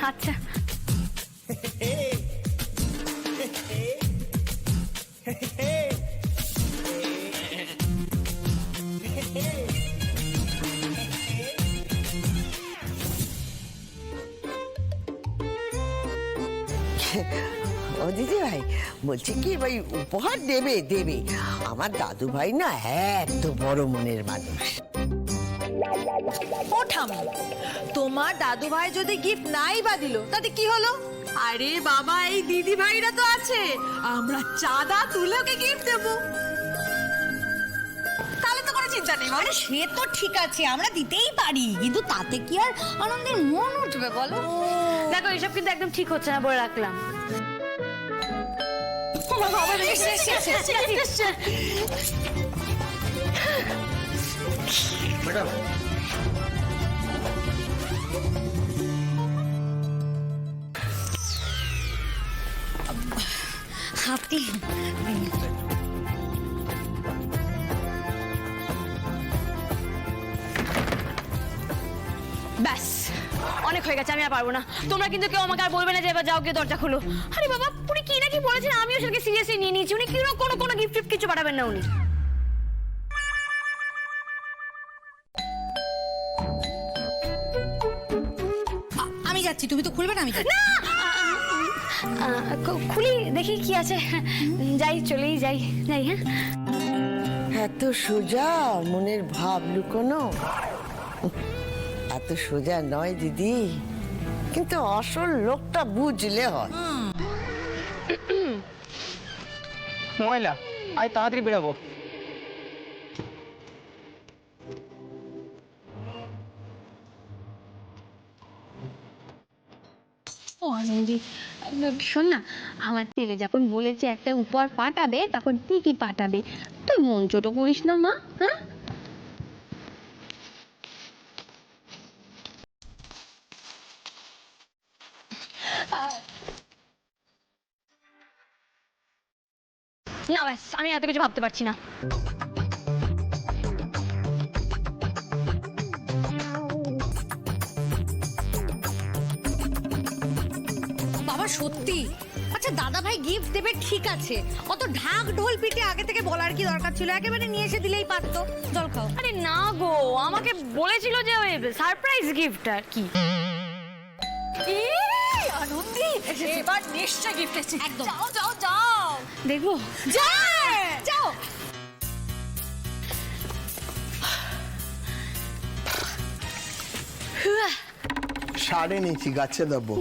আচ্ছা ও দিদি ভাই বলছি কি ভাই উপহার দেবে দেবে আমার দাদু ভাই না এত বড় মনের মানুষ। ও ঠামি, তোমার দাদু ভাই যদি গিফট নাই বা দিল তাতে কি হলো? আরে বাবা, এই দিদি ভাইরা তো আছে, আমরা চাঁদা তুলে ওকে গিফট দেবো। তাহলে তো কোনো চিন্তা নেই। আরে সে তো ঠিক আছে, আমরা দিতেই পারি, কিন্তু তাতে কি আর আনন্দের মন উঠবে বলো? দেখো এসব কিন্তু একদম ঠিক হচ্ছে না, বলে রাখলাম। ম্যাডাম আপনি ব্যাস অনেক হয়ে গেছে, আমি আর পারবো না। তোমরা কিন্তু কেউ আমাকে আর বলবে না যে এবার যাও গিয়ে দরজা খোলো। আরে বাবা, উনি কি নাকি বলেছেন, আমিও সেটাকে সিরিয়াসলি নিয়ে নিয়েছি। উনি কোনো গিফট টিফট কিছু পাঠাবেন না উনি। আমি যাচ্ছি, তুমি তো খুলবে না? আমি যাচ্ছি। খুলি দেখি কি আছে। যাই, চলেই যাই। হ্যাঁ, এত সোজা মনের ভাব লুকোনো এত সোজা নয় দিদি, কিন্তু আসল লোকটা বুঝলে হয়। ময়লা আয় তাড়াতাড়ি বেরাবো। ও আনন্দি, শোন না, আমার ছেলে যখন বলেছে একটা উপহার পাঠাবে তখন ঠিকই পাঠাবে, তুই মন ছোট করিস না মা। হ্যাঁ, না ব্যাস, আমি এত কিছু ভাবতে পারছি না। বাবা সত্যি, আচ্ছা দাদা ভাই গিফট দেবে ঠিক আছে, অত ঢাক ঢোল পিটে আগে থেকে বলার কি দরকার ছিল? একেবারে নিয়ে এসে দিলেই পারতো। জল খাও। আরে না গো, আমাকে বলেছিল যে ওই সারপ্রাইজ গিফট আর কি। আনন্দি, এবার নিশ্চয় গিফট এসেছে। একদম। যাও যাও যাও, দেখবো? যাও। শাড়ি নিয়েছি, গাছে দেবো।